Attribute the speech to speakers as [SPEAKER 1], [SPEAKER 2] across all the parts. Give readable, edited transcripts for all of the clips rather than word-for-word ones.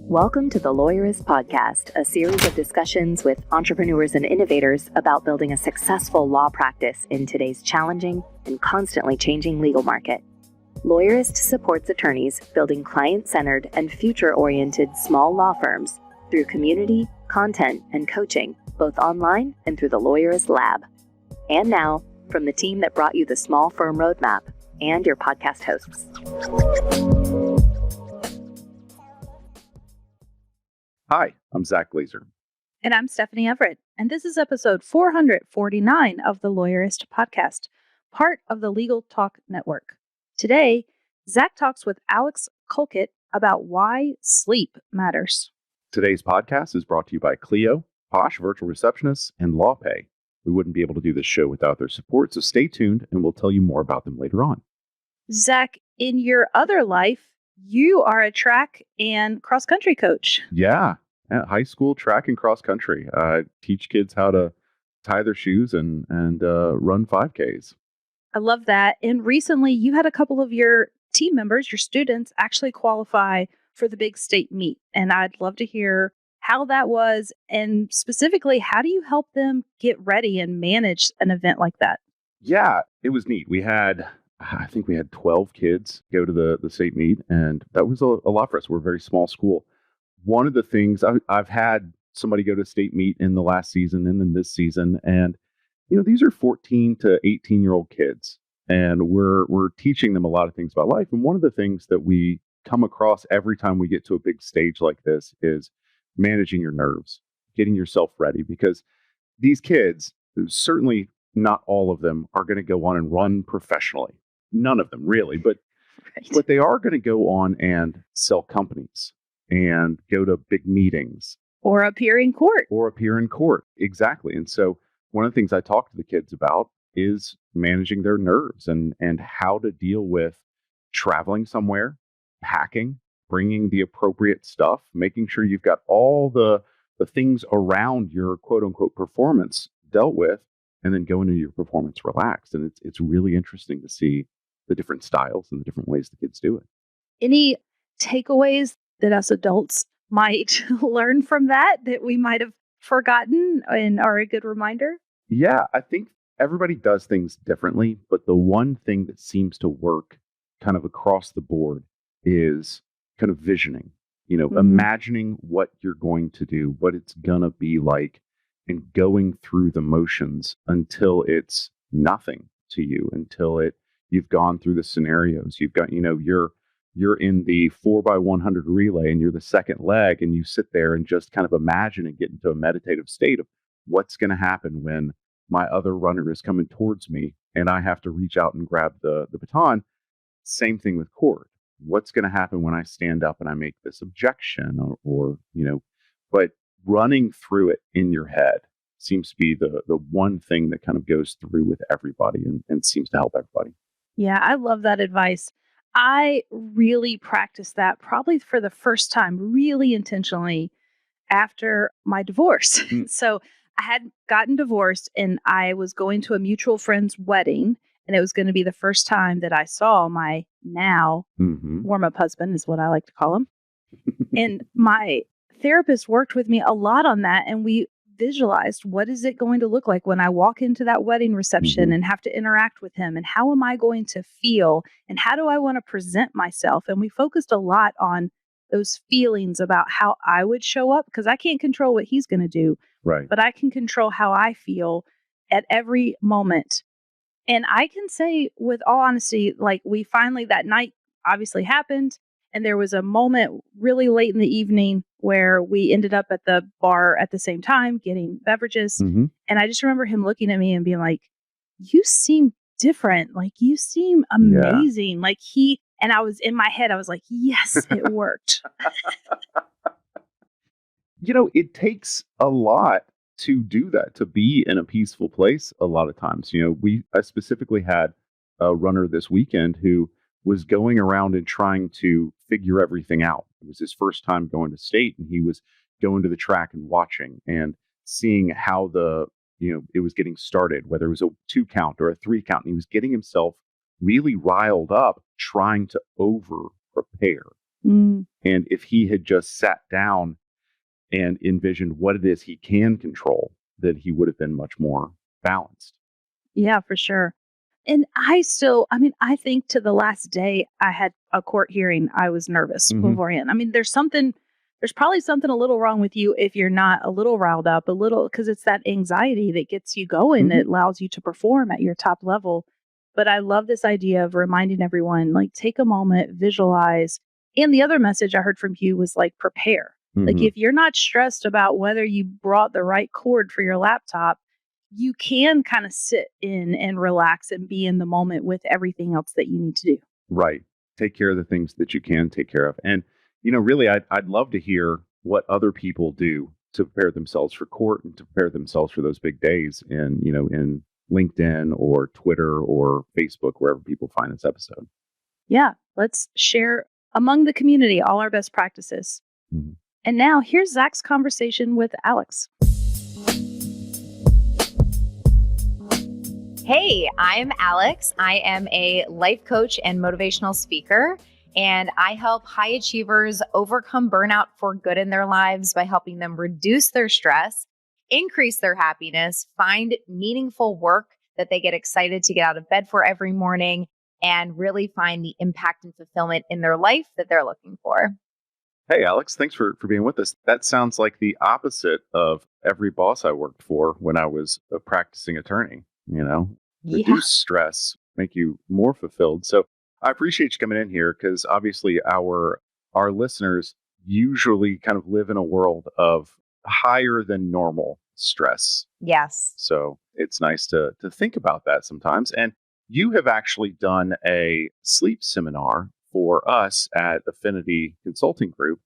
[SPEAKER 1] Welcome to the Lawyerist podcast, a series of discussions with entrepreneurs and innovators about building a successful law practice in today's challenging and constantly changing legal market. Lawyerist supports attorneys building client-centered and future-oriented small law firms through community, content, and coaching, both online and through the Lawyerist Lab. And now, from the team that brought you the Small Firm Roadmap and your podcast hosts.
[SPEAKER 2] Hi, I'm Zack.
[SPEAKER 3] And I'm Stephanie Everett, and this is episode 449 of the Lawyerist podcast, part of the Legal Talk Network. Today, Zack talks with Alex Colkitt about why sleep matters.
[SPEAKER 2] Today's podcast is brought to you by Clio, Posh Virtual Receptionists, and LawPay. We wouldn't be able to do this show without their support, so stay tuned and we'll tell you more about them later on.
[SPEAKER 3] Zack, in your other life, you are a track and cross-country coach.
[SPEAKER 2] Yeah, high school track and cross-country. Teach kids how to tie their shoes and run 5Ks.
[SPEAKER 3] I love that. And recently, you had a couple of your team members, your students, actually qualify for the big state meet. And I'd love to hear how that was, and specifically, how do you help them get ready and manage an event like that?
[SPEAKER 2] Yeah, it was neat. I think we had 12 kids go to the state meet, and that was a lot for us. We're a very small school. One of the things, I've had somebody go to state meet in the last season and then this season, and these are 14 to 18-year-old kids, and we're teaching them a lot of things about life. And one of the things that we come across every time we get to a big stage like this is managing your nerves, getting yourself ready, because these kids, certainly not all of them, are going to go on and run professionally. None of them really, but they are going to go on and sell companies and go to big meetings.
[SPEAKER 3] Or appear in court.
[SPEAKER 2] Exactly. And so one of the things I talk to the kids about is managing their nerves and how to deal with traveling somewhere, packing, bringing the appropriate stuff, making sure you've got all the things around your quote unquote performance dealt with, and then go into your performance relaxed. And it's really interesting to see the different styles and the different ways the kids do it.
[SPEAKER 3] Any takeaways that us adults might learn from that we might have forgotten and are a good reminder?
[SPEAKER 2] Yeah, I think everybody does things differently, but the one thing that seems to work kind of across the board is kind of visioning, imagining what you're going to do, what it's going to be like, and going through the motions until it's nothing to you, until you've gone through the scenarios. You've got, you're in the 4x100 relay and you're the second leg, and you sit there and just kind of imagine and get into a meditative state of what's going to happen when my other runner is coming towards me and I have to reach out and grab the baton. Same thing with court. What's going to happen when I stand up and I make this objection but running through it in your head seems to be the one thing that kind of goes through with everybody and seems to help everybody.
[SPEAKER 3] Yeah, I love that advice. I really practiced that probably for the first time, really intentionally, after my divorce. So I had gotten divorced and I was going to a mutual friend's wedding, and it was going to be the first time that I saw my now warm-up husband, is what I like to call him. And my therapist worked with me a lot on that, and we visualized, what is it going to look like when I walk into that wedding reception and have to interact with him, and how am I going to feel, and how do I want to present myself? And we focused a lot on those feelings about how I would show up, because I can't control what he's going to do,
[SPEAKER 2] right?
[SPEAKER 3] But I can control how I feel at every moment. And I can say with all honesty, like, we finally, that night obviously happened, and there was a moment really late in the evening where we ended up at the bar at the same time getting beverages. And I just remember him looking at me and being like, you seem different. Like, you seem amazing. Yeah. Like, and I was in my head, I was like, yes, it worked.
[SPEAKER 2] It takes a lot to do that, to be in a peaceful place a lot of times. I specifically had a runner this weekend who was going around and trying to figure everything out. It was his first time going to state, and he was going to the track and watching and seeing how it was getting started, whether it was a 2 count or a 3 count. And he was getting himself really riled up trying to over prepare.
[SPEAKER 3] Mm.
[SPEAKER 2] And if he had just sat down and envisioned what it is he can control, then he would have been much more balanced.
[SPEAKER 3] Yeah, for sure. And I think to the last day I had a court hearing, I was nervous
[SPEAKER 2] Hmm.
[SPEAKER 3] beforehand. There's probably something a little wrong with you if you're not a little riled up, a little, because it's that anxiety that gets you going,
[SPEAKER 2] Hmm.
[SPEAKER 3] that allows you to perform at your top level. But I love this idea of reminding everyone, like, take a moment, visualize. And the other message I heard from you was like, prepare. Like,
[SPEAKER 2] Hmm.
[SPEAKER 3] if you're not stressed about whether you brought the right cord for your laptop, you can kind of sit in and relax and be in the moment with everything else that you need to do.
[SPEAKER 2] Right. Take care of the things that you can take care of. And, really, I'd love to hear what other people do to prepare themselves for court and to prepare themselves for those big days in LinkedIn or Twitter or Facebook, wherever people find this episode.
[SPEAKER 3] Yeah, let's share among the community all our best practices.
[SPEAKER 2] Mhm.
[SPEAKER 3] And now here's Zach's conversation with Alex.
[SPEAKER 4] Hey, I'm Alex. I am a life coach and motivational speaker, and I help high achievers overcome burnout for good in their lives by helping them reduce their stress, increase their happiness, find meaningful work that they get excited to get out of bed for every morning, and really find the impact and fulfillment in their life that they're looking for.
[SPEAKER 2] Hey, Alex, thanks for being with us. That sounds like the opposite of every boss I worked for when I was a practicing attorney.
[SPEAKER 4] Yeah.
[SPEAKER 2] Reduce stress, make you more fulfilled. So I appreciate you coming in here because obviously our listeners usually kind of live in a world of higher than normal stress.
[SPEAKER 4] Yes.
[SPEAKER 2] So it's nice to think about that sometimes. And you have actually done a sleep seminar for us at Affinity Consulting Group.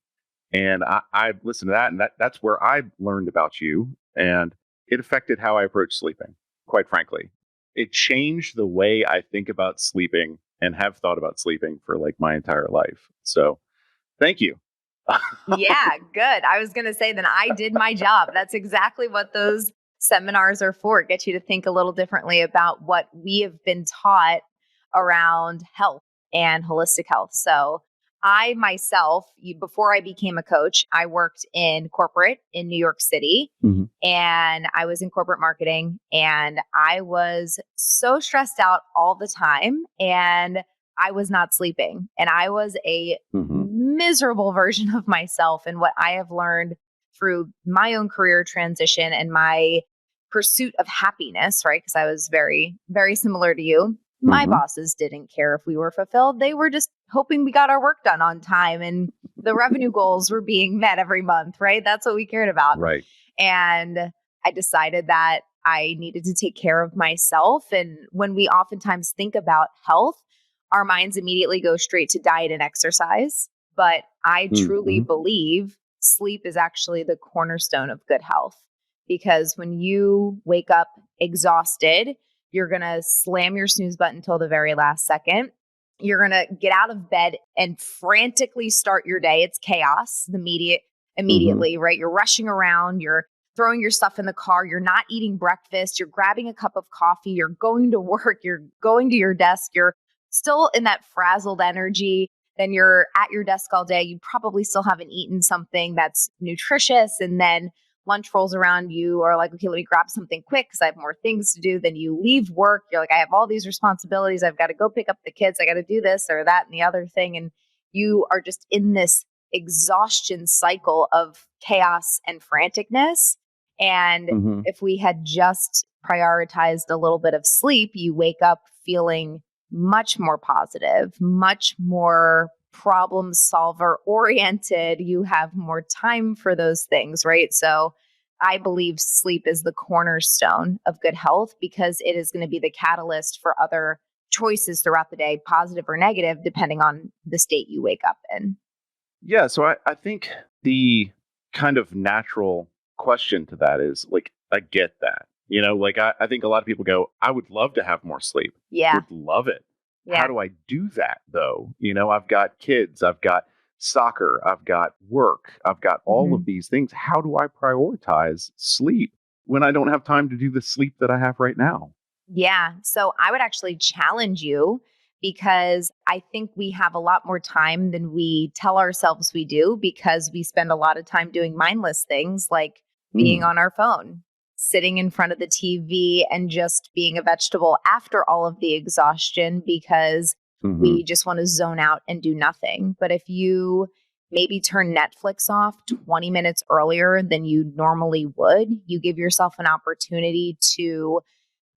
[SPEAKER 2] And I listened to that, and that's where I learned about you. And it affected how I approach sleeping, quite frankly. It changed the way I think about sleeping and have thought about sleeping for like my entire life. So thank you.
[SPEAKER 4] Yeah, good. I was going to say then I did my job. That's exactly what those seminars are for. Get you to think a little differently about what we have been taught around health and holistic health. So I myself, before I became a coach, I worked in corporate in New York City.
[SPEAKER 2] Mhm.
[SPEAKER 4] And I was in corporate marketing, and I was so stressed out all the time, and I was not sleeping, and I was a
[SPEAKER 2] Mhm.
[SPEAKER 4] miserable version of myself. And what I have learned through my own career transition and my pursuit of happiness, right? Because I was very, very similar to you. My
[SPEAKER 2] Mhm.
[SPEAKER 4] bosses didn't care if we were fulfilled. They were just hoping we got our work done on time and the revenue goals were being met every month, right? That's what we cared about.
[SPEAKER 2] Right.
[SPEAKER 4] And I decided that I needed to take care of myself. And when we oftentimes think about health, our minds immediately go straight to diet and exercise. But I truly
[SPEAKER 2] Mhm.
[SPEAKER 4] believe sleep is actually the cornerstone of good health, because when you wake up exhausted, you're going to slam your snooze button until the very last second. You're going to get out of bed and frantically start your day. It's chaos immediately, right? You're rushing around, you're throwing your stuff in the car, you're not eating breakfast, you're grabbing a cup of coffee, you're going to work, you're going to your desk, you're still in that frazzled energy. Then you're at your desk all day. You probably still haven't eaten something that's nutritious. And then lunch rolls around, you are like, okay, let me grab something quick because I have more things to do. Then you leave work. You're like, I have all these responsibilities. I've got to go pick up the kids. I got to do this or that and the other thing. And you are just in this exhaustion cycle of chaos and franticness. And
[SPEAKER 2] Mhm.
[SPEAKER 4] if we had just prioritized a little bit of sleep, you wake up feeling much more positive, much more problem solver oriented. You have more time for those things, right? So I believe sleep is the cornerstone of good health because it is going to be the catalyst for other choices throughout the day, positive or negative, depending on the state you wake up in.
[SPEAKER 2] Yeah. So I think the kind of natural question to that is like, I get that. Like I think a lot of people go, I would love to have more sleep.
[SPEAKER 4] Yeah.
[SPEAKER 2] Would love it.
[SPEAKER 4] Yeah.
[SPEAKER 2] How do I do that though? I've got kids, I've got soccer, I've got work, I've got all of these things. How do I prioritize sleep when I don't have time to do the sleep that I have right now?
[SPEAKER 4] Yeah. So I would actually challenge you because I think we have a lot more time than we tell ourselves we do, because we spend a lot of time doing mindless things like being on our phone, sitting in front of the TV and just being a vegetable after all of the exhaustion because we just want to zone out and do nothing. But if you maybe turn Netflix off 20 minutes earlier than you normally would, you give yourself an opportunity to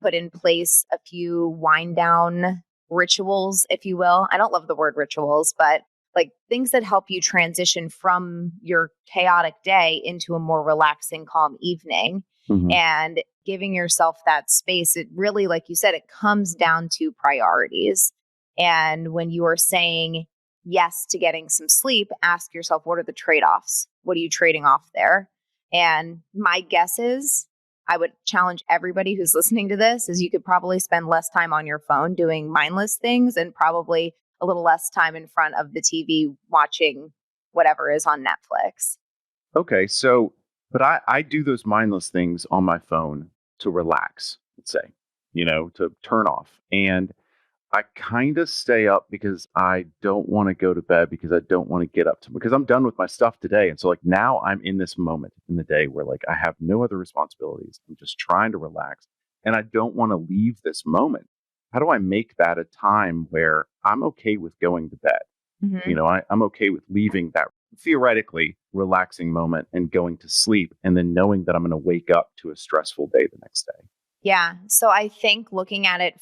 [SPEAKER 4] put in place a few wind down rituals, if you will. I don't love the word rituals, but like things that help you transition from your chaotic day into a more relaxing, calm evening. And giving yourself that space, it really, like you said, it comes down to priorities. And when you are saying yes to getting some sleep, ask yourself, what are the trade-offs? What are you trading off there? And my guess is, I would challenge everybody who's listening to this, is you could probably spend less time on your phone doing mindless things and probably a little less time in front of the TV watching whatever is on Netflix.
[SPEAKER 2] Okay, so, but I do those mindless things on my phone to relax, let's say, to turn off. And I kind of stay up because I don't want to go to bed because I don't want to get up because I'm done with my stuff today. And so like now I'm in this moment in the day where like I have no other responsibilities. I'm just trying to relax and I don't want to leave this moment. How do I make that a time where I'm okay with going to bed? I'm okay with leaving that theoretically relaxing moment and going to sleep and then knowing that I'm going to wake up to a stressful day the next day.
[SPEAKER 4] Yeah. So I think looking at it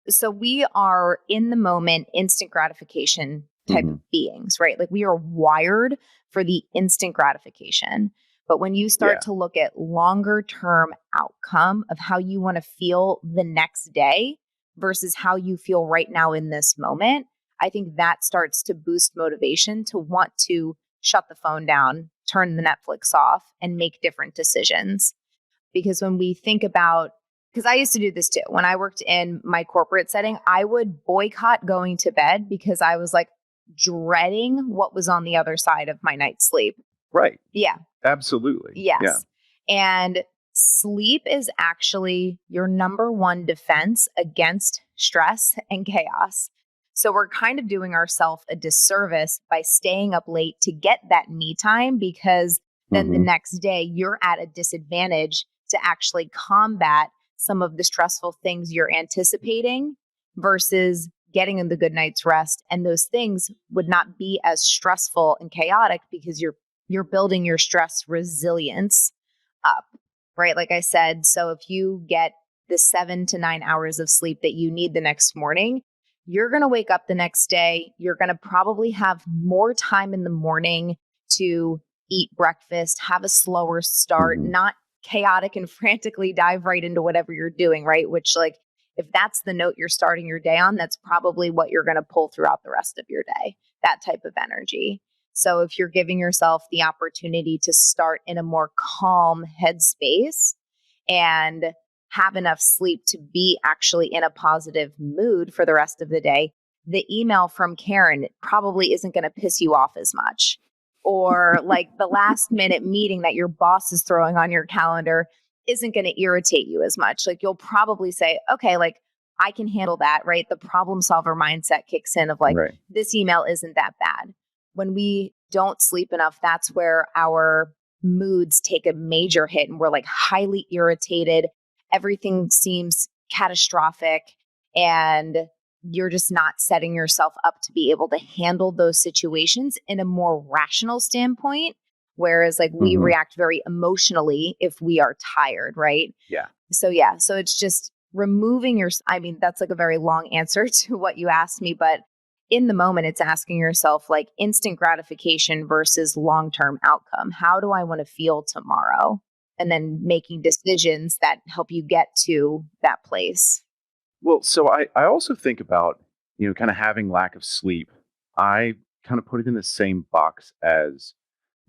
[SPEAKER 4] so we are in the moment, instant gratification type of beings, right? Like we are wired for the instant gratification. But when you start to look at longer term outcome of how you want to feel the next day versus how you feel right now in this moment, I think that starts to boost motivation to want to shut the phone down, turn the Netflix off, and make different decisions. Because when we think about, because I used to do this too. When I worked in my corporate setting, I would boycott going to bed because I was like dreading what was on the other side of my night's sleep.
[SPEAKER 2] Right.
[SPEAKER 4] Yeah.
[SPEAKER 2] Absolutely.
[SPEAKER 4] Yes.
[SPEAKER 2] Yeah.
[SPEAKER 4] And sleep is actually your number one defense against stress and chaos. So we're kind of doing ourselves a disservice by staying up late to get that me time, because then the next day you're at a disadvantage to actually combat some of the stressful things you're anticipating versus getting in the good night's rest. And those things would not be as stressful and chaotic because you're building your stress resilience up, right? Like I said, so if you get the 7 to 9 hours of sleep that you need the next morning, you're going to wake up the next day. You're going to probably have more time in the morning to eat breakfast, have a slower start, not chaotic and frantically dive right into whatever you're doing, right? Which, like, if that's the note you're starting your day on, that's probably what you're going to pull throughout the rest of your day, that type of energy. So if you're giving yourself the opportunity to start in a more calm headspace and have enough sleep to be actually in a positive mood for the rest of the day, the email from Karen probably isn't going to piss you off as much. Or like the last minute meeting that your boss is throwing on your calendar isn't going to irritate you as much. Like you'll probably say, okay, like I can handle that, right? The problem solver mindset kicks in of like, this email isn't that bad. When we don't sleep enough, that's where our moods take a major hit and we're like highly irritated. Everything seems catastrophic and you're just not setting yourself up to be able to handle those situations in a more rational standpoint. Whereas like we react very emotionally if we are tired, right?
[SPEAKER 2] Yeah.
[SPEAKER 4] So it's just removing I mean, that's like a very long answer to what you asked me, but in the moment, it's asking yourself like instant gratification versus long-term outcome. How do I want to feel tomorrow? And then making decisions that help you get to that place.
[SPEAKER 2] Well, so I also think about, kind of having lack of sleep. I kind of put it in the same box as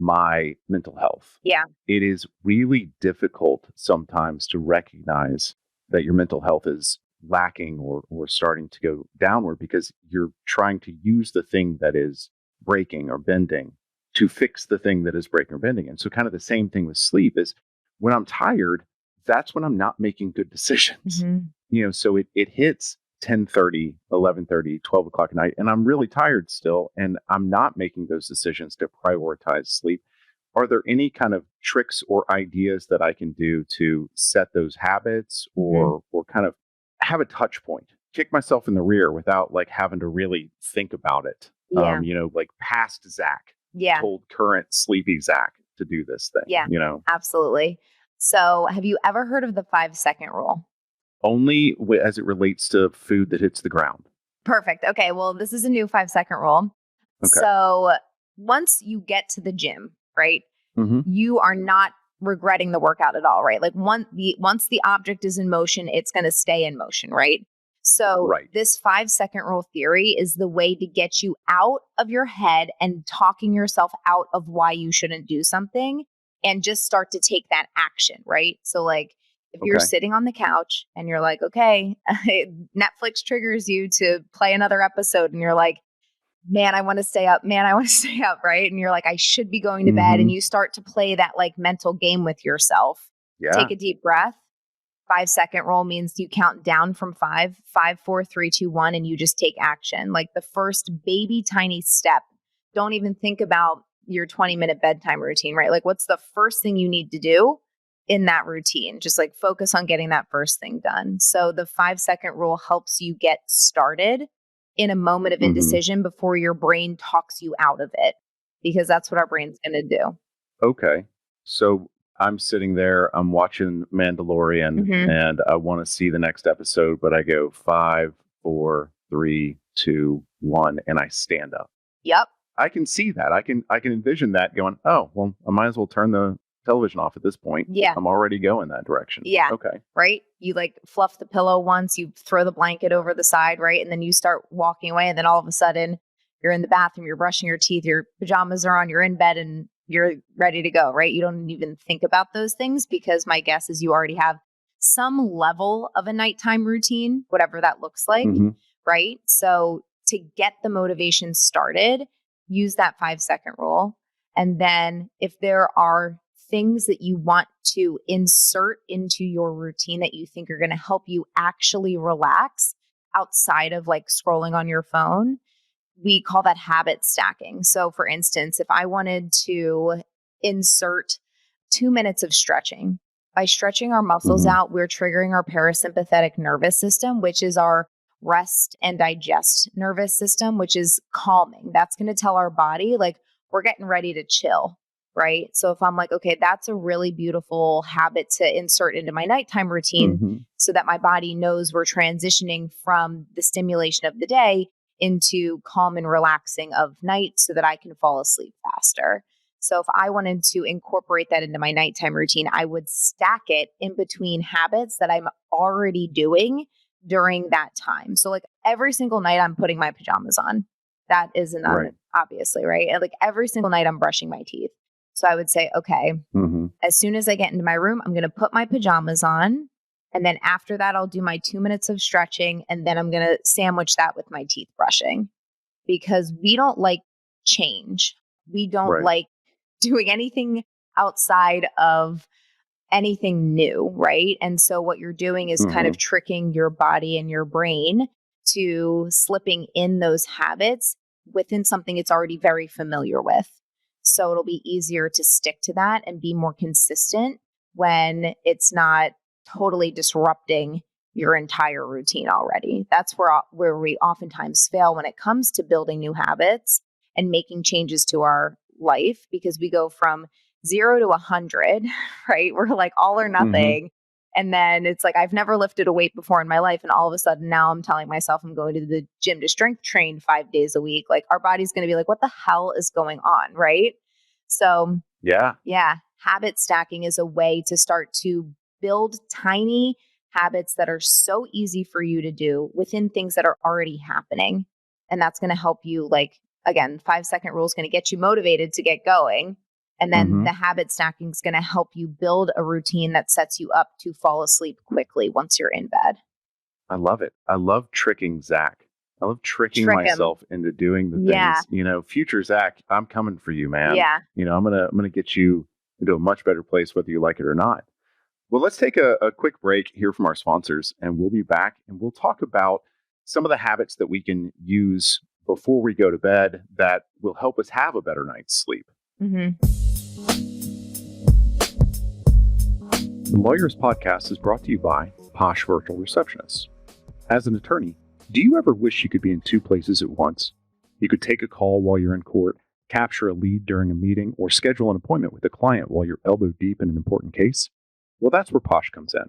[SPEAKER 2] my mental health.
[SPEAKER 4] Yeah.
[SPEAKER 2] It is really difficult sometimes to recognize that your mental health is lacking or starting to go downward because you're trying to use the thing that is breaking or bending to fix the thing that is breaking or bending. And so kind of the same thing with sleep is when I'm tired, that's when I'm not making good decisions. So it hits 10:30, 11:30, 12 o'clock at night, and I'm really tired still, and I'm not making those decisions to prioritize sleep. Are there any kind of tricks or ideas that I can do to set those habits or kind of have a touch point, kick myself in the rear without like having to really think about it?
[SPEAKER 4] Yeah.
[SPEAKER 2] Like past Zack
[SPEAKER 4] Yeah.
[SPEAKER 2] told current sleepy Zack to do this thing.
[SPEAKER 4] Yeah. Absolutely. So have you ever heard of the 5-second rule?
[SPEAKER 2] Only as it relates to food that hits the ground.
[SPEAKER 4] Perfect. Okay. Well, this is a new 5-second rule.
[SPEAKER 2] Okay.
[SPEAKER 4] So once you get to the gym, right, you are not regretting the workout at all, right? Like once the object is in motion, it's going to stay in motion, right? So this 5-second rule theory is the way to get you out of your head and talking yourself out of why you shouldn't do something and just start to take that action, right? So like if you're sitting on the couch and you're like, okay, Netflix triggers you to play another episode and you're like, man, I want to stay up. Man, I want to stay up, right? And you're like, I should be going to bed. And you start to play that like mental game with yourself.
[SPEAKER 2] Yeah.
[SPEAKER 4] Take a deep breath. 5-second rule means you count down from 5, 4, 3, 2, 1, and you just take action. Like the first baby tiny step. Don't even think about your 20-minute bedtime routine, right? Like what's the first thing you need to do in that routine? Just like focus on getting that first thing done. So the 5-second rule helps you get started in a moment of indecision before your brain talks you out of it, because that's what our brain's going to do.
[SPEAKER 2] Okay. So I'm sitting there, I'm watching Mandalorian and I want to see the next episode, but I go 5, 4, 3, 2, 1, and I stand up.
[SPEAKER 4] Yep.
[SPEAKER 2] I can see that. I can envision that going, oh, well, I might as well turn the television off at this point.
[SPEAKER 4] Yeah.
[SPEAKER 2] I'm already going that direction.
[SPEAKER 4] Yeah.
[SPEAKER 2] Okay.
[SPEAKER 4] Right? You like fluff the pillow once, you throw the blanket over the side, right? And then you start walking away. And then all of a sudden you're in the bathroom, you're brushing your teeth, your pajamas are on, you're in bed and you're ready to go, right? You don't even think about those things because my guess is you already have some level of a nighttime routine, whatever that looks like, right? So to get the motivation started, use that 5-second rule. And then if there are things that you want to insert into your routine that you think are going to help you actually relax outside of like scrolling on your phone, we call that habit stacking. So for instance, if I wanted to insert 2 minutes of stretching, by stretching our muscles out, we're triggering our parasympathetic nervous system, which is our rest and digest nervous system, which is calming. That's going to tell our body like we're getting ready to chill. Right. So if I'm like, okay, that's a really beautiful habit to insert into my nighttime routine so that my body knows we're transitioning from the stimulation of the day into calm and relaxing of night so that I can fall asleep faster. So if I wanted to incorporate that into my nighttime routine, I would stack it in between habits that I'm already doing during that time. So like every single night I'm putting my pajamas on. That is obviously, right? And like every single night I'm brushing my teeth. So I would say, okay, as soon as I get into my room, I'm going to put my pajamas on. And then after that, I'll do my 2 minutes of stretching. And then I'm going to sandwich that with my teeth brushing because we don't like change. We don't like doing anything outside of anything new, right? And so what you're doing is kind of tricking your body and your brain to slipping in those habits within something it's already very familiar with. So it'll be easier to stick to that and be more consistent when it's not totally disrupting your entire routine already. That's where we oftentimes fail when it comes to building new habits and making changes to our life, because we go from 0 to 100, right? We're like all or nothing. And then it's like, I've never lifted a weight before in my life. And all of a sudden now I'm telling myself I'm going to the gym to strength train 5 days a week. Like our body's going to be like, what the hell is going on? Right. So yeah. Habit stacking is a way to start to build tiny habits that are so easy for you to do within things that are already happening. And that's going to help you, like, again, 5-second rule is going to get you motivated to get going. And then the habit stacking is going to help you build a routine that sets you up to fall asleep quickly once you're in bed.
[SPEAKER 2] I love it. I love tricking Zack. I love tricking myself into doing the things. You know, future Zack, I'm coming for you, man.
[SPEAKER 4] Yeah.
[SPEAKER 2] You know, I'm gonna get you into a much better place, whether you like it or not. Well, let's take a quick break here from our sponsors, and we'll be back, and we'll talk about some of the habits that we can use before we go to bed that will help us have a better night's sleep.
[SPEAKER 4] Mm-hmm.
[SPEAKER 2] The Lawyerist podcast is brought to you by Posh Virtual Receptionists. As an attorney, do you ever wish you could be in two places at once? You could take a call while you're in court, capture a lead during a meeting, or schedule an appointment with a client while you're elbow deep in an important case? Well, that's where Posh comes in.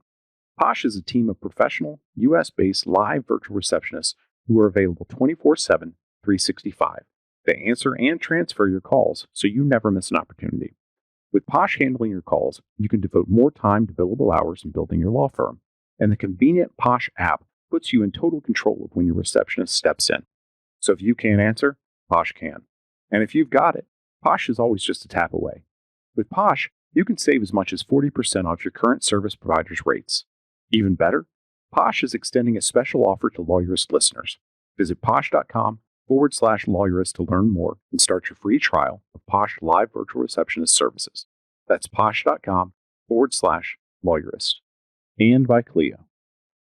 [SPEAKER 2] Posh is a team of professional, US-based live virtual receptionists who are available 24/7, 365. They answer and transfer your calls, so you never miss an opportunity. With Posh handling your calls, you can devote more time to billable hours in building your law firm. And the convenient Posh app puts you in total control of when your receptionist steps in. So if you can't answer, Posh can. And if you've got it, Posh is always just a tap away. With Posh, you can save as much as 40% off your current service provider's rates. Even better, Posh is extending a special offer to Lawyerist listeners. Visit posh.com/Lawyerist to learn more and start your free trial of Posh Live Virtual Receptionist services. That's posh.com/Lawyerist. And by Clio.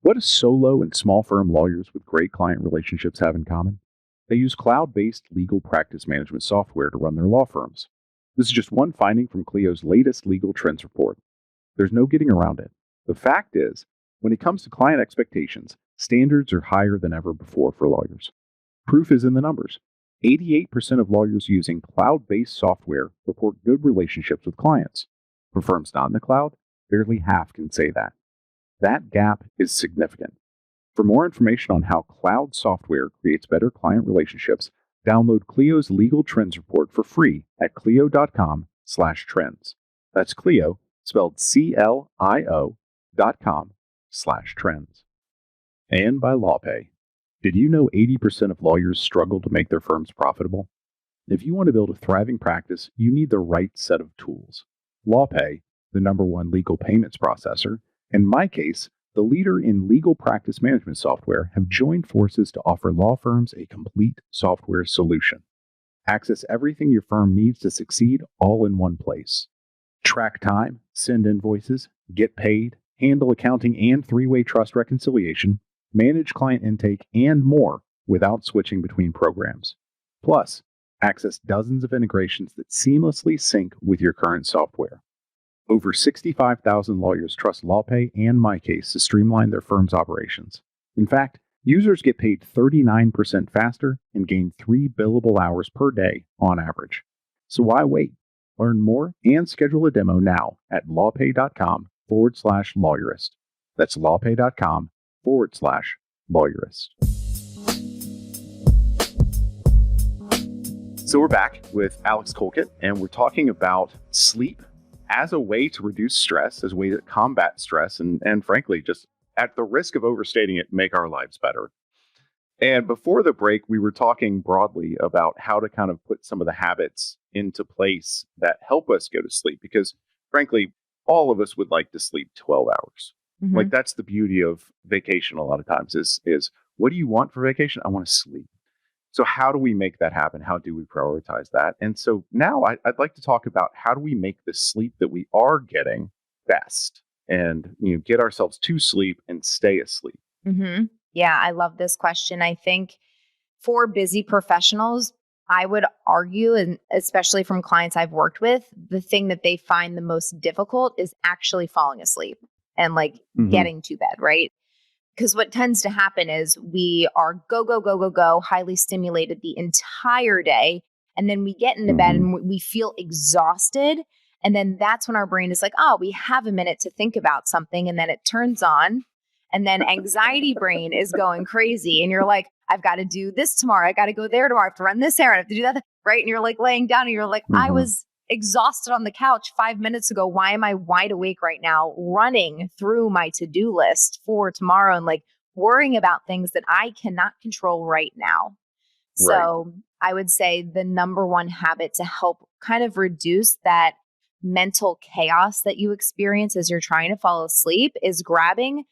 [SPEAKER 2] What do solo and small firm lawyers with great client relationships have in common? They use cloud-based legal practice management software to run their law firms. This is just one finding from Clio's latest legal trends report. There's no getting around it. The fact is, when it comes to client expectations, standards are higher than ever before for lawyers. Proof is in the numbers. 88% of lawyers using cloud-based software report good relationships with clients. For firms not in the cloud, barely half can say that. That gap is significant. For more information on how cloud software creates better client relationships, download Clio's Legal Trends Report for free at clio.com/trends. That's Clio, spelled CLIO.com/trends. And by LawPay. Did you know 80% of lawyers struggle to make their firms profitable? If you want to build a thriving practice, you need the right set of tools. LawPay, the #1 legal payments processor, in my case, the leader in legal practice management software, have joined forces to offer law firms a complete software solution. Access everything your firm needs to succeed all in one place. Track time, send invoices, get paid, handle accounting and three-way trust reconciliation, manage client intake, and more without switching between programs. Plus, access dozens of integrations that seamlessly sync with your current software. Over 65,000 lawyers trust LawPay and MyCase to streamline their firm's operations. In fact, users get paid 39% faster and gain 3 billable hours per day on average. So why wait? Learn more and schedule a demo now at lawpay.com/lawyerist. That's lawpay.com/lawyerist. So we're back with Alex Colkitt, and we're talking about sleep as a way to reduce stress, as a way to combat stress, and frankly, just at the risk of overstating it, make our lives better. And before the break, we were talking broadly about how to kind of put some of the habits into place that help us go to sleep, because frankly, all of us would like to sleep 12 hours. Mm-hmm. Like, that's the beauty of vacation a lot of times is what do you want for vacation? I want to sleep. So how do we make that happen? How do we prioritize that? And so now I'd like to talk about how do we make the sleep that we are getting best, and get ourselves to sleep and stay asleep.
[SPEAKER 4] Mm-hmm. Yeah, I love this question. I think for busy professionals, I would argue, and especially from clients I've worked with, the thing that they find the most difficult is actually falling asleep and getting to bed, right? Because what tends to happen is we are go, highly stimulated the entire day. And then we get into bed and we feel exhausted. And then that's when our brain is like, oh, we have a minute to think about something. And then it turns on. And then anxiety brain is going crazy. And you're like, I've got to do this tomorrow. I got to go there tomorrow. I have to run this errand. I have to do that. Right. And you're like laying down and you're like, I was exhausted on the couch 5 minutes ago. Why am I wide awake right now, running through my to-do list for tomorrow and worrying about things that I cannot control right now? Right. So I would say the #1 habit to help kind of reduce that mental chaos that you experience as you're trying to fall asleep is grabbing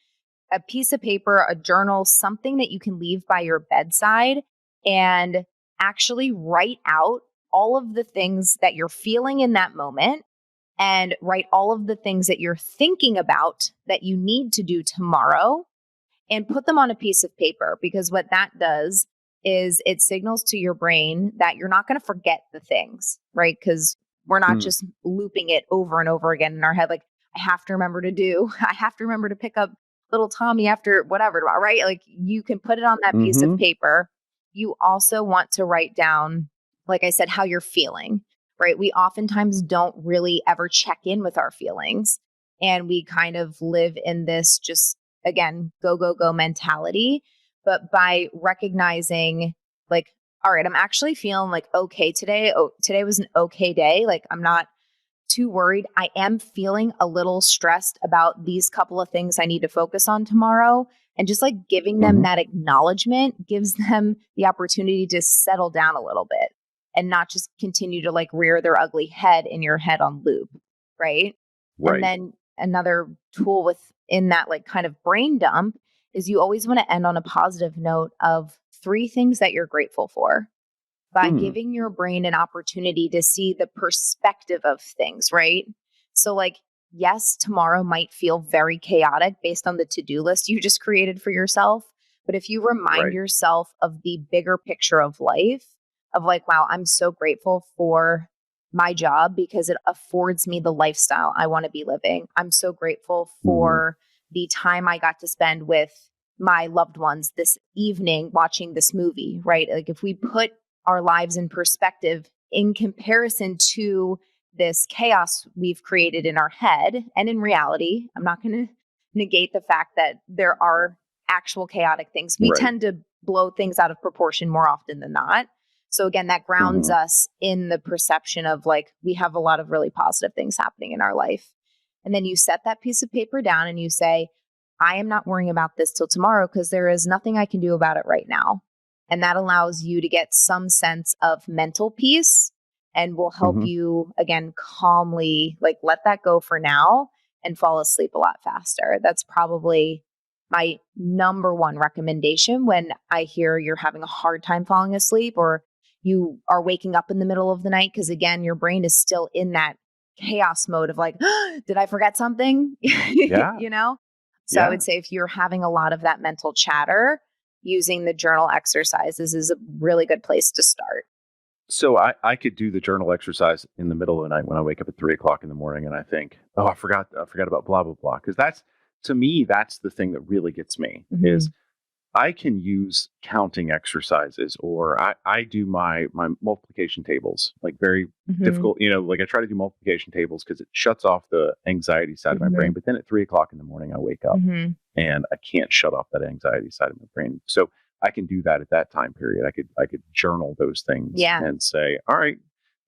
[SPEAKER 4] a piece of paper, a journal, something that you can leave by your bedside, and actually write out all of the things that you're feeling in that moment, and write all of the things that you're thinking about that you need to do tomorrow, and put them on a piece of paper, because what that does is it signals to your brain that you're not going to forget the things, right? Because we're not just looping it over and over again in our head. Like, I have to remember to pick up little Tommy after whatever, right? Like, you can put it on that piece of paper. You also want to write down, like I said, how you're feeling, right? We oftentimes don't really ever check in with our feelings, and we kind of live in this just, again, go, go, go mentality. But by recognizing, like, all right, I'm actually feeling like okay today. Oh, today was an okay day. Like, I'm not too worried. I am feeling a little stressed about these couple of things I need to focus on tomorrow. And just like giving them that acknowledgement gives them the opportunity to settle down a little bit and not just continue to like rear their ugly head in your head on loop. Right. And then another tool within that like kind of brain dump is you always want to end on a positive note of 3 things that you're grateful for, by giving your brain an opportunity to see the perspective of things, right? So like, yes, tomorrow might feel very chaotic based on the to-do list you just created for yourself. But if you remind yourself of the bigger picture of life, of like, wow, I'm so grateful for my job because it affords me the lifestyle I want to be living. I'm so grateful for the time I got to spend with my loved ones this evening watching this movie, right? Like, if we put our lives in perspective in comparison to this chaos we've created in our head and in reality, I'm not going to negate the fact that there are actual chaotic things. We tend to blow things out of proportion more often than not. So again, that grounds us in the perception of like, we have a lot of really positive things happening in our life. And then you set that piece of paper down and you say, I am not worrying about this till tomorrow because there is nothing I can do about it right now. And that allows you to get some sense of mental peace and will help you, again, calmly like let that go for now and fall asleep a lot faster. That's probably my number one recommendation when I hear you're having a hard time falling asleep or you are waking up in the middle of the night. Because again, your brain is still in that chaos mode of like, did I forget something? You know? So I would say if you're having a lot of that mental chatter, using the journal exercises is a really good place to start.
[SPEAKER 2] So I could do the journal exercise in the middle of the night when I wake up at 3:00 in the morning and I think, oh, I forgot about blah, blah, blah. Because that's, to me, that's the thing that really gets me is I can use counting exercises, or I do my multiplication tables, like very difficult, like I try to do multiplication tables because it shuts off the anxiety side of my brain. But then at 3:00 in the morning, I wake up and I can't shut off that anxiety side of my brain. So I can do that at that time period. I could journal those things and say, all right,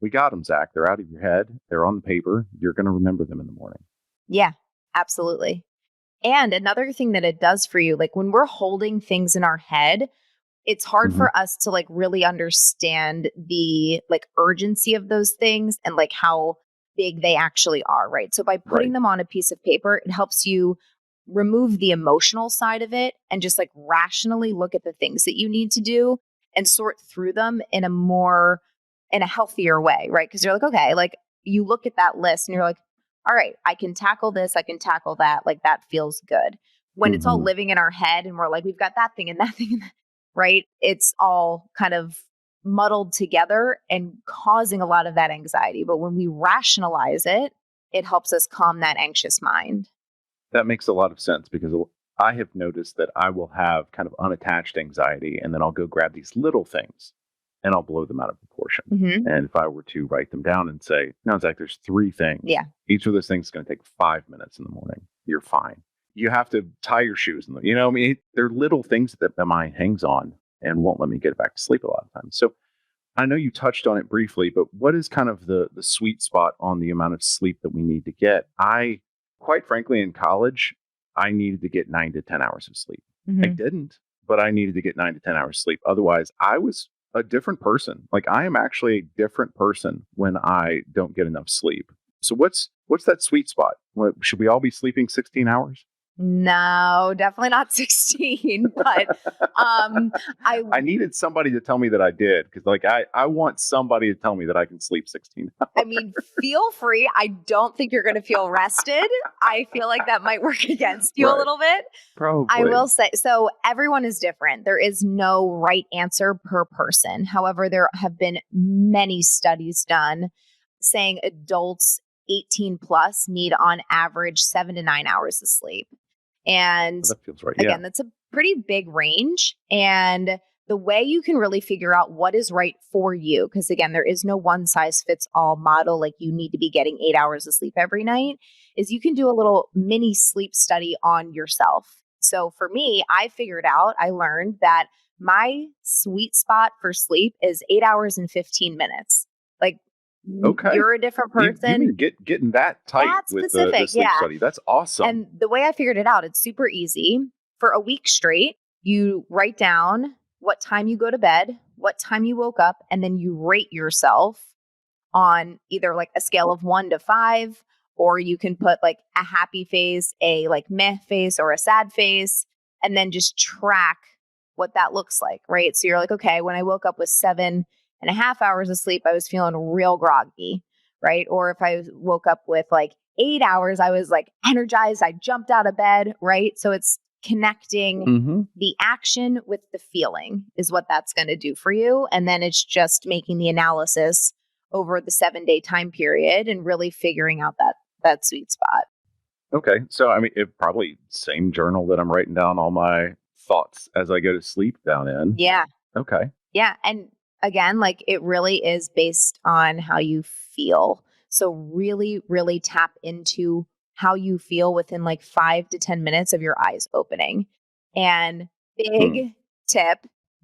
[SPEAKER 2] we got them, Zach. They're out of your head. They're on the paper. You're going to remember them in the morning.
[SPEAKER 4] Yeah, absolutely. And another thing that it does for you, like when we're holding things in our head, it's hard for us to like really understand the like urgency of those things and like how big they actually are, right? So by putting them on a piece of paper, it helps you remove the emotional side of it and just like rationally look at the things that you need to do and sort through them in a healthier way, right? Because you're like, okay, like you look at that list and you're like, all right, I can tackle this, I can tackle that. Like that feels good. When it's all living in our head and we're like, we've got that thing and that thing, right? It's all kind of muddled together and causing a lot of that anxiety. But when we rationalize it, it helps us calm that anxious mind.
[SPEAKER 2] That makes a lot of sense because I have noticed that I will have kind of unattached anxiety and then I'll go grab these little things and I'll blow them out of proportion. And if I were to write them down and say, no, Zach, there's 3 things.
[SPEAKER 4] Yeah.
[SPEAKER 2] Each of those things is going to take 5 minutes in the morning. You're fine. You have to tie your shoes. I mean, they're little things that the mind hangs on and won't let me get back to sleep a lot of times. So I know you touched on it briefly, but what is kind of the sweet spot on the amount of sleep that we need to get? Quite frankly, in college, I needed to get 9 to 10 hours of sleep. I didn't, but I needed to get 9 to 10 hours sleep. Otherwise, I was a different person. Like I am actually a different person when I don't get enough sleep. So what's that sweet spot? Should we all be sleeping 16 hours?
[SPEAKER 4] No, definitely not 16. But
[SPEAKER 2] I needed somebody to tell me that I did, because like I want somebody to tell me that I can sleep 16 hours.
[SPEAKER 4] I mean, feel free. I don't think you're going to feel rested. I feel like that might work against you a little bit.
[SPEAKER 2] Probably.
[SPEAKER 4] I will say, so everyone is different. There is no right answer per person. However, there have been many studies done saying adults 18 plus need on average 7 to 9 hours of sleep. And
[SPEAKER 2] That feels right.
[SPEAKER 4] again, that's a pretty big range. And the way you can really figure out what is right for you, because again, there is no one size fits all model, like you need to be getting 8 hours of sleep every night, is you can do a little mini sleep study on yourself. So for me, I learned that my sweet spot for sleep is 8 hours and 15 minutes. Like,
[SPEAKER 2] Okay.
[SPEAKER 4] You're a different person.
[SPEAKER 2] You getting that tight with the sleep study. That's awesome.
[SPEAKER 4] And the way I figured it out, it's super easy. For a week straight, you write down what time you go to bed, what time you woke up, and then you rate yourself on either like a scale of 1 to 5, or you can put like a happy face, a like meh face, or a sad face, and then just track what that looks like, right? So you're like, okay, when I woke up with 7.5 hours of sleep, I was feeling real groggy, right? Or if I woke up with like 8 hours, I was like energized. I jumped out of bed, right? So it's connecting the action with the feeling is what that's going to do for you. And then it's just making the analysis over the 7-day time period and really figuring out that sweet spot.
[SPEAKER 2] Okay. So, I mean, it probably same journal that I'm writing down all my thoughts as I go to sleep down in.
[SPEAKER 4] Yeah.
[SPEAKER 2] Okay.
[SPEAKER 4] Yeah. And again, like it really is based on how you feel. So really, really tap into how you feel within like 5 to 10 minutes of your eyes opening. And big tip,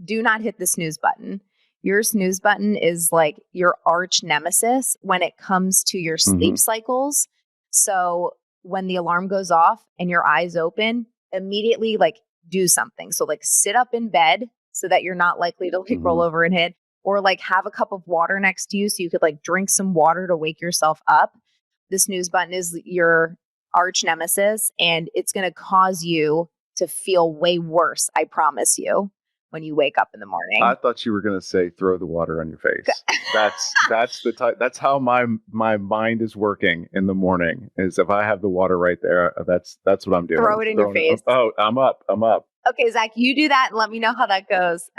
[SPEAKER 4] do not hit the snooze button. Your snooze button is like your arch nemesis when it comes to your sleep cycles. So when the alarm goes off and your eyes open, immediately like do something. So like sit up in bed so that you're not likely to like roll over and hit, or like have a cup of water next to you so you could like drink some water to wake yourself up. The snooze button is your arch nemesis, and it's going to cause you to feel way worse, I promise you, when you wake up in the morning.
[SPEAKER 2] I thought you were going to say throw the water on your face. That's the type. That's how my mind is working in the morning. Is if I have the water right there, that's what I'm doing.
[SPEAKER 4] Throw it in your face.
[SPEAKER 2] I'm up.
[SPEAKER 4] Okay, Zach, you do that and let me know how that goes.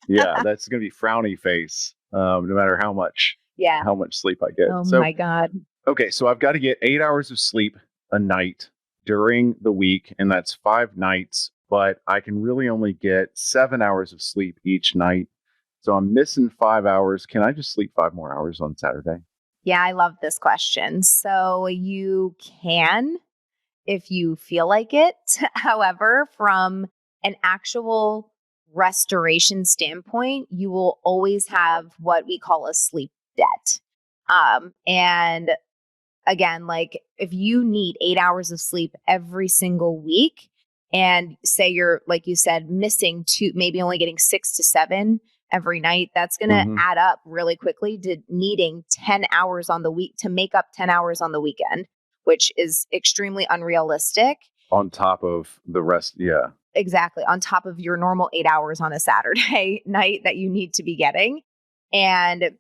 [SPEAKER 2] Yeah, that's going to be frowny face, no matter how much sleep I get.
[SPEAKER 4] Oh my God.
[SPEAKER 2] Okay, so I've got to get 8 hours of sleep a night during the week, and that's 5 nights, but I can really only get 7 hours of sleep each night. So I'm missing 5 hours. Can I just sleep 5 more hours on Saturday?
[SPEAKER 4] Yeah, I love this question. So you can, if you feel like it. However, from an actual restoration standpoint, you will always have what we call a sleep debt. And again, like if you need 8 hours of sleep every single week, and say you're, like you said, missing 2, maybe only getting 6 to 7 every night, that's going to add up really quickly to needing 10 hours on the week to make up 10 hours on the weekend, which is extremely unrealistic.
[SPEAKER 2] On top of the rest, yeah.
[SPEAKER 4] Exactly. On top of your normal 8 hours on a Saturday night that you need to be getting. And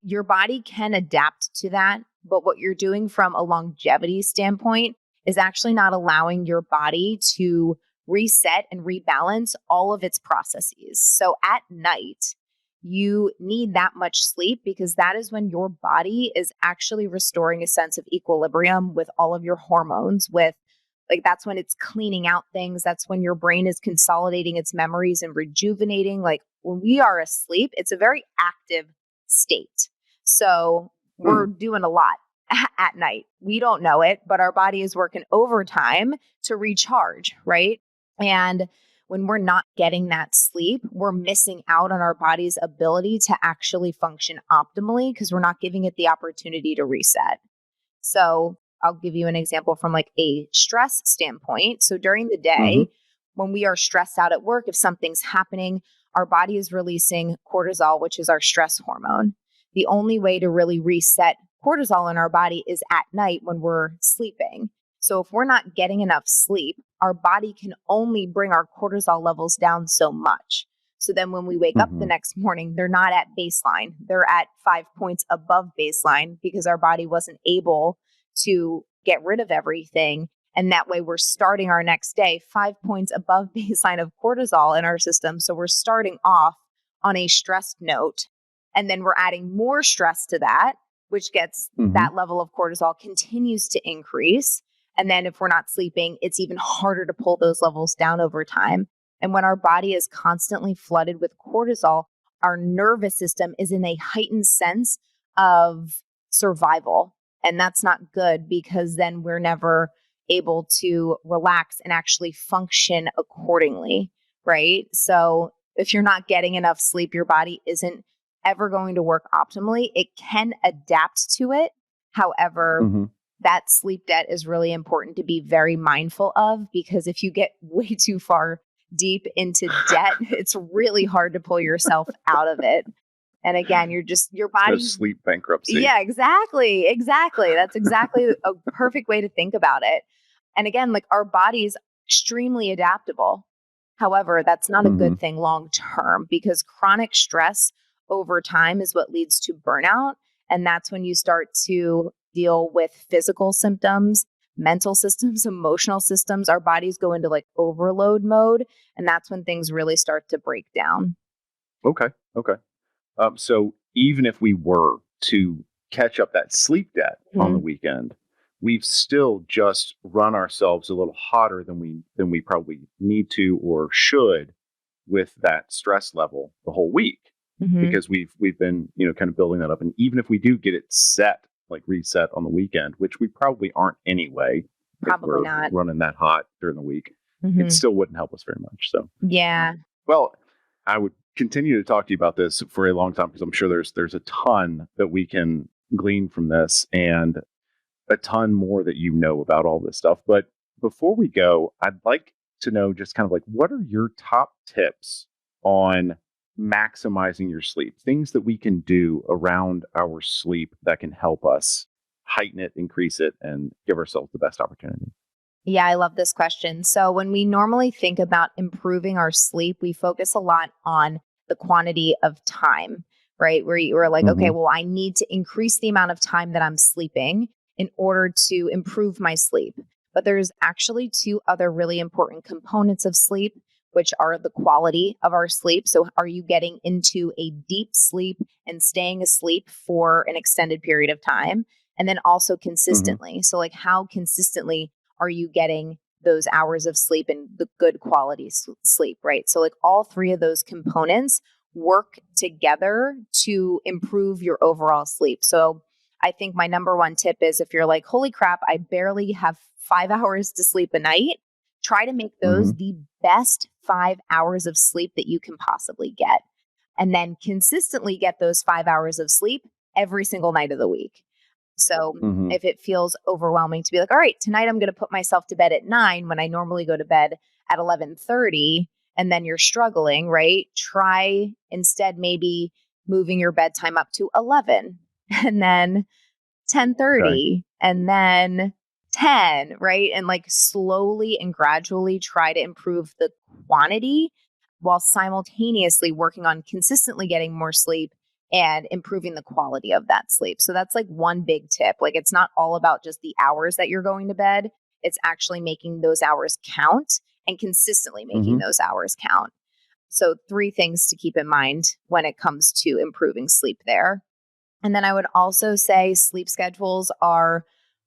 [SPEAKER 4] your body can adapt to that. But what you're doing from a longevity standpoint is actually not allowing your body to reset and rebalance all of its processes. So at night, you need that much sleep because that is when your body is actually restoring a sense of equilibrium with all of your hormones, with like that's when it's cleaning out things. That's when your brain is consolidating its memories and rejuvenating. Like when we are asleep, it's a very active state. So we're doing a lot at night. We don't know it, but our body is working overtime to recharge, right? And when we're not getting that sleep, we're missing out on our body's ability to actually function optimally because we're not giving it the opportunity to reset. So I'll give you an example from like a stress standpoint. So during the day, when we are stressed out at work, if something's happening, our body is releasing cortisol, which is our stress hormone. The only way to really reset cortisol in our body is at night when we're sleeping. So if we're not getting enough sleep, our body can only bring our cortisol levels down so much. So then when we wake up the next morning, they're not at baseline. They're at 5 points above baseline because our body wasn't able to get rid of everything. And that way we're starting our next day 5 points above baseline of cortisol in our system. So we're starting off on a stressed note. And then we're adding more stress to that, which gets that level of cortisol continues to increase. And then if we're not sleeping, it's even harder to pull those levels down over time. And when our body is constantly flooded with cortisol, our nervous system is in a heightened sense of survival. And that's not good because then we're never able to relax and actually function accordingly, right? So if you're not getting enough sleep, your body isn't ever going to work optimally. It can adapt to it. However, that sleep debt is really important to be very mindful of, because if you get way too far deep into debt, it's really hard to pull yourself out of it. And again, your body
[SPEAKER 2] sleep bankruptcy.
[SPEAKER 4] Yeah, exactly. That's exactly a perfect way to think about it. And again, like, our body's extremely adaptable. However, that's not a good thing long term, because chronic stress over time is what leads to burnout. And that's when you start to deal with physical symptoms, mental systems, emotional systems. Our bodies go into like overload mode. And that's when things really start to break down.
[SPEAKER 2] Okay. So even if we were to catch up that sleep debt on the weekend, we've still just run ourselves a little hotter than we probably need to or should with that stress level the whole week, because we've been, kind of building that up. And even if we do get it reset on the weekend, which we probably aren't anyway,
[SPEAKER 4] probably
[SPEAKER 2] if we're
[SPEAKER 4] not
[SPEAKER 2] running that hot during the week, it still wouldn't help us very much. So
[SPEAKER 4] yeah.
[SPEAKER 2] Well, I would continue to talk to you about this for a long time, because I'm sure there's a ton that we can glean from this, and a ton more that about all this stuff. But before we go, I'd like to know just kind of like, what are your top tips on maximizing your sleep? Things that we can do around our sleep that can help us heighten it, increase it, and give ourselves the best opportunity.
[SPEAKER 4] Yeah, I love this question. So when we normally think about improving our sleep, we focus a lot on the quantity of time, right? Where you are like, okay, well, I need to increase the amount of time that I'm sleeping in order to improve my sleep. But there's actually two other really important components of sleep, which are the quality of our sleep. So are you getting into a deep sleep and staying asleep for an extended period of time? And then also consistently. So like, how consistently are you getting those hours of sleep and the good quality sleep, right? So like, all three of those components work together to improve your overall sleep. So I think my number one tip is, if you're like, holy crap, I barely have 5 hours to sleep a night, try to make those the best 5 hours of sleep that you can possibly get. And then consistently get those 5 hours of sleep every single night of the week. So if it feels overwhelming to be like, all right, tonight I'm going to put myself to bed at 9 when I normally go to bed at 11:30, and then you're struggling, right? Try instead maybe moving your bedtime up to 11 and then 10:30 and then 10, right? And like, slowly and gradually try to improve the quantity while simultaneously working on consistently getting more sleep and improving the quality of that sleep. So that's like one big tip. Like, it's not all about just the hours that you're going to bed. It's actually making those hours count and consistently making those hours count. So 3 things to keep in mind when it comes to improving sleep there. And then I would also say sleep schedules are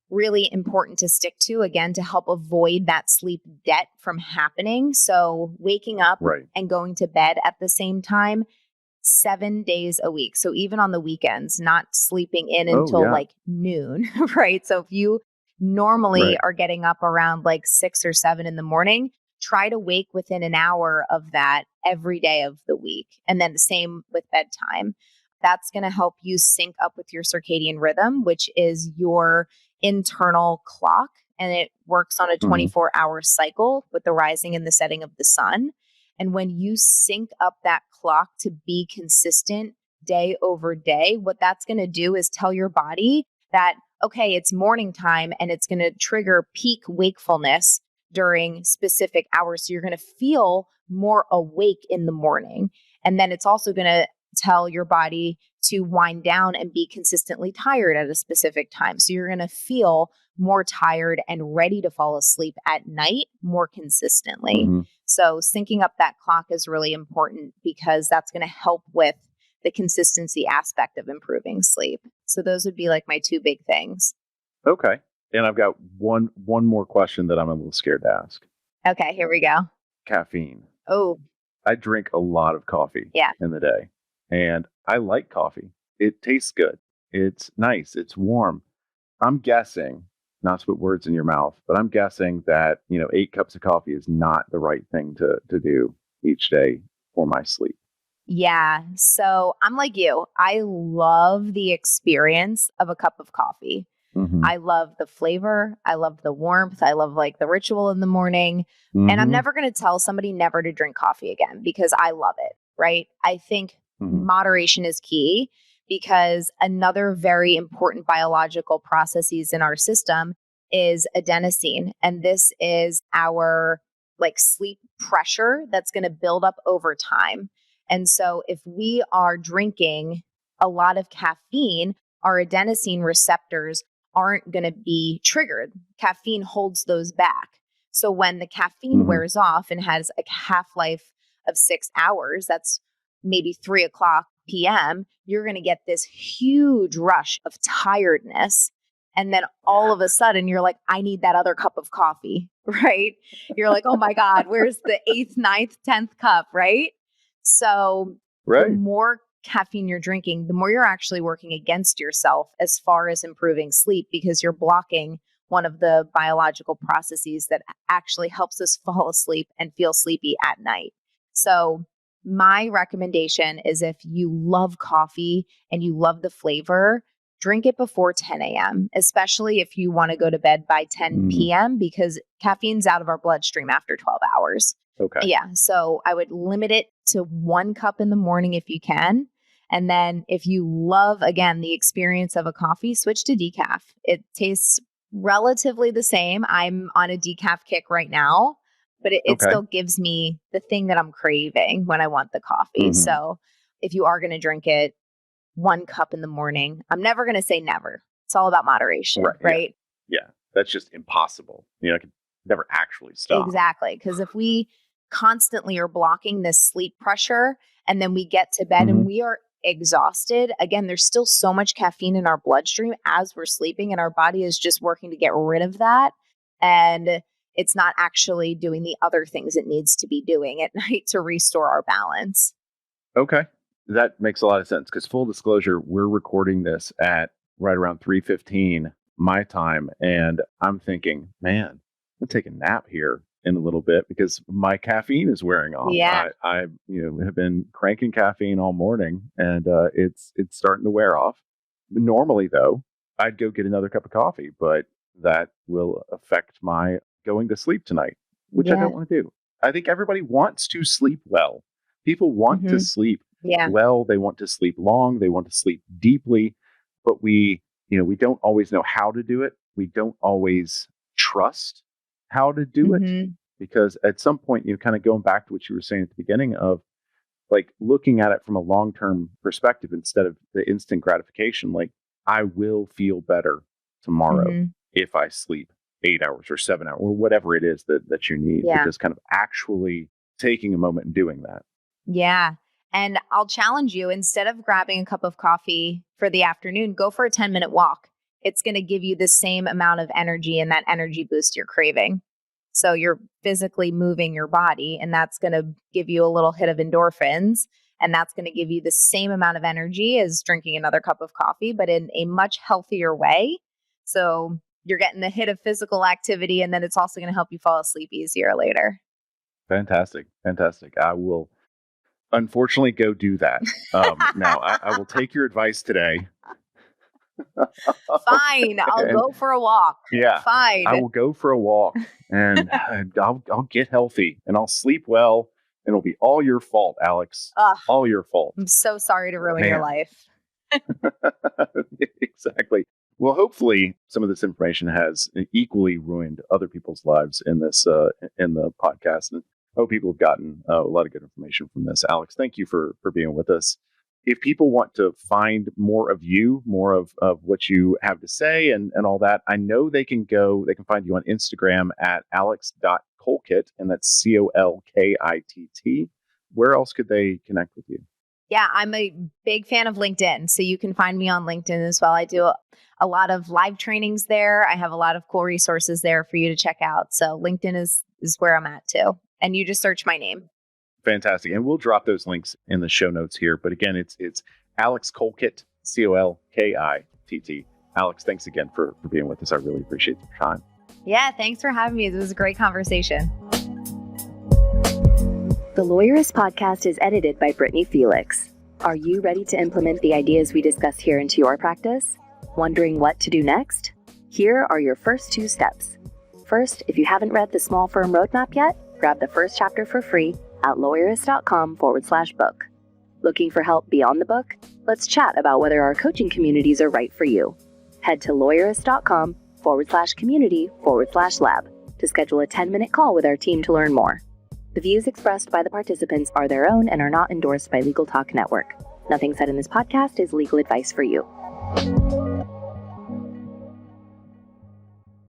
[SPEAKER 4] really important to stick to, again, to help avoid that sleep debt from happening. So waking up and going to bed at the same time, 7 days a week. So even on the weekends, not sleeping in until like noon, right? So if you normally are getting up around like 6 or 7 in the morning, try to wake within an hour of that every day of the week. And then the same with bedtime. That's going to help you sync up with your circadian rhythm, which is your internal clock. And it works on a 24-hour cycle with the rising and the setting of the sun. And when you sync up that clock to be consistent day over day, what that's going to do is tell your body that, okay, it's morning time and it's going to trigger peak wakefulness during specific hours. So you're going to feel more awake in the morning. And then it's also going to tell your body to wind down and be consistently tired at a specific time. So you're going to feel more tired and ready to fall asleep at night more consistently.
[SPEAKER 2] Mm-hmm.
[SPEAKER 4] So syncing up that clock is really important because that's going to help with the consistency aspect of improving sleep. So those would be like my two big things.
[SPEAKER 2] Okay. And I've got one more question that I'm a little scared to ask.
[SPEAKER 4] Okay, here we go.
[SPEAKER 2] Caffeine.
[SPEAKER 4] Oh,
[SPEAKER 2] I drink a lot of coffee in the day, and I like coffee. It tastes good. It's nice. It's warm. I'm guessing, not to put words in your mouth, but I'm guessing that, 8 cups of coffee is not the right thing to do each day for my sleep.
[SPEAKER 4] yeah. So I'm like you. I love the experience of a cup of coffee.
[SPEAKER 2] Mm-hmm.
[SPEAKER 4] I love the flavor. I love the warmth. I love like the ritual in the morning.
[SPEAKER 2] Mm-hmm.
[SPEAKER 4] And I'm never going to tell somebody never to drink coffee again because I love it, right? I think moderation is key because another very important biological processes in our system is adenosine. And this is our like sleep pressure that's going to build up over time. And so if we are drinking a lot of caffeine, our adenosine receptors aren't going to be triggered. Caffeine holds those back. So when the caffeine wears off and has a half-life of 6 hours, that's maybe 3:00 p.m., you're going to get this huge rush of tiredness. And then all of a sudden you're like, I need that other cup of coffee, right? You're like, oh my God, where's the 8th, 9th, 10th cup, right? So the more caffeine you're drinking, the more you're actually working against yourself as far as improving sleep because you're blocking one of the biological processes that actually helps us fall asleep and feel sleepy at night. So my recommendation is if you love coffee and you love the flavor, drink it before 10 a.m., especially if you want to go to bed by 10 p.m. because caffeine's out of our bloodstream after 12 hours.
[SPEAKER 2] Okay.
[SPEAKER 4] Yeah. So I would limit it to 1 cup in the morning if you can. And then if you love, again, the experience of a coffee, switch to decaf. It tastes relatively the same. I'm on a decaf kick right now, but it still gives me the thing that I'm craving when I want the coffee. So if you are going to drink it, 1 cup in the morning, I'm never going to say never. It's all about moderation, right?
[SPEAKER 2] Yeah. That's just impossible. I could never actually stop.
[SPEAKER 4] Exactly. Because if we constantly are blocking this sleep pressure and then we get to bed and we are exhausted, again, there's still so much caffeine in our bloodstream as we're sleeping and our body is just working to get rid of that. And it's not actually doing the other things it needs to be doing at night to restore our balance.
[SPEAKER 2] Okay. That makes a lot of sense because full disclosure, we're recording this at right around 3:15 my time. And I'm thinking, man, I'm going to take a nap here in a little bit because my caffeine is wearing off.
[SPEAKER 4] Yeah.
[SPEAKER 2] I have been cranking caffeine all morning and it's starting to wear off. Normally, though, I'd go get another cup of coffee, but that will affect my going to sleep tonight, which I don't want to do. I think everybody wants to sleep well. People want to sleep well. They want to sleep long. They want to sleep deeply, but we don't always know how to do it. We don't always trust how to do it because at some point, kind of going back to what you were saying at the beginning of like looking at it from a long-term perspective instead of the instant gratification, like I will feel better tomorrow if I sleep 8 hours or 7 hours or whatever it is that you need. But just kind of actually taking a moment and doing that.
[SPEAKER 4] Yeah. And I'll challenge you, instead of grabbing a cup of coffee for the afternoon, go for a 10-minute walk. It's going to give you the same amount of energy and that energy boost you're craving. So you're physically moving your body and that's going to give you a little hit of endorphins. And that's going to give you the same amount of energy as drinking another cup of coffee, but in a much healthier way. So you're getting the hit of physical activity and then it's also going to help you fall asleep easier later.
[SPEAKER 2] Fantastic. I will unfortunately go do that. Now, I will take your advice today.
[SPEAKER 4] Fine. I'll go for a walk.
[SPEAKER 2] Yeah.
[SPEAKER 4] Fine.
[SPEAKER 2] I will go for a walk and I'll get healthy and I'll sleep well. And it'll be all your fault, Alex. All your fault.
[SPEAKER 4] I'm so sorry to ruin your life.
[SPEAKER 2] Exactly. Well, hopefully some of this information has equally ruined other people's lives in this in the podcast. And I hope people have gotten a lot of good information from this. Alex, thank you for being with us. If people want to find more of you, more of what you have to say and all that, I know they can find you on Instagram at alex.colkitt, and that's COLKITT. Where else could they connect with you?
[SPEAKER 4] Yeah, I'm a big fan of LinkedIn. So you can find me on LinkedIn as well. I do a lot of live trainings there. I have a lot of cool resources there for you to check out. So LinkedIn is where I'm at too. And you just search my name.
[SPEAKER 2] Fantastic. And we'll drop those links in the show notes here. But again, it's Alex Colkitt, COLKITT. Alex, thanks again for being with us. I really appreciate your time.
[SPEAKER 4] Yeah, thanks for having me. It was a great conversation.
[SPEAKER 1] The Lawyerist podcast is edited by Brittany Felix. Are you ready to implement the ideas we discuss here into your practice? Wondering what to do next? Here are your first 2 steps. First, if you haven't read the Small Firm Roadmap yet, grab the first chapter for free at Lawyerist.com/book. Looking for help beyond the book? Let's chat about whether our coaching communities are right for you. Head to Lawyerist.com/community/lab to schedule a 10-minute call with our team to learn more. The views expressed by the participants are their own and are not endorsed by Legal Talk Network. Nothing said in this podcast is legal advice for you.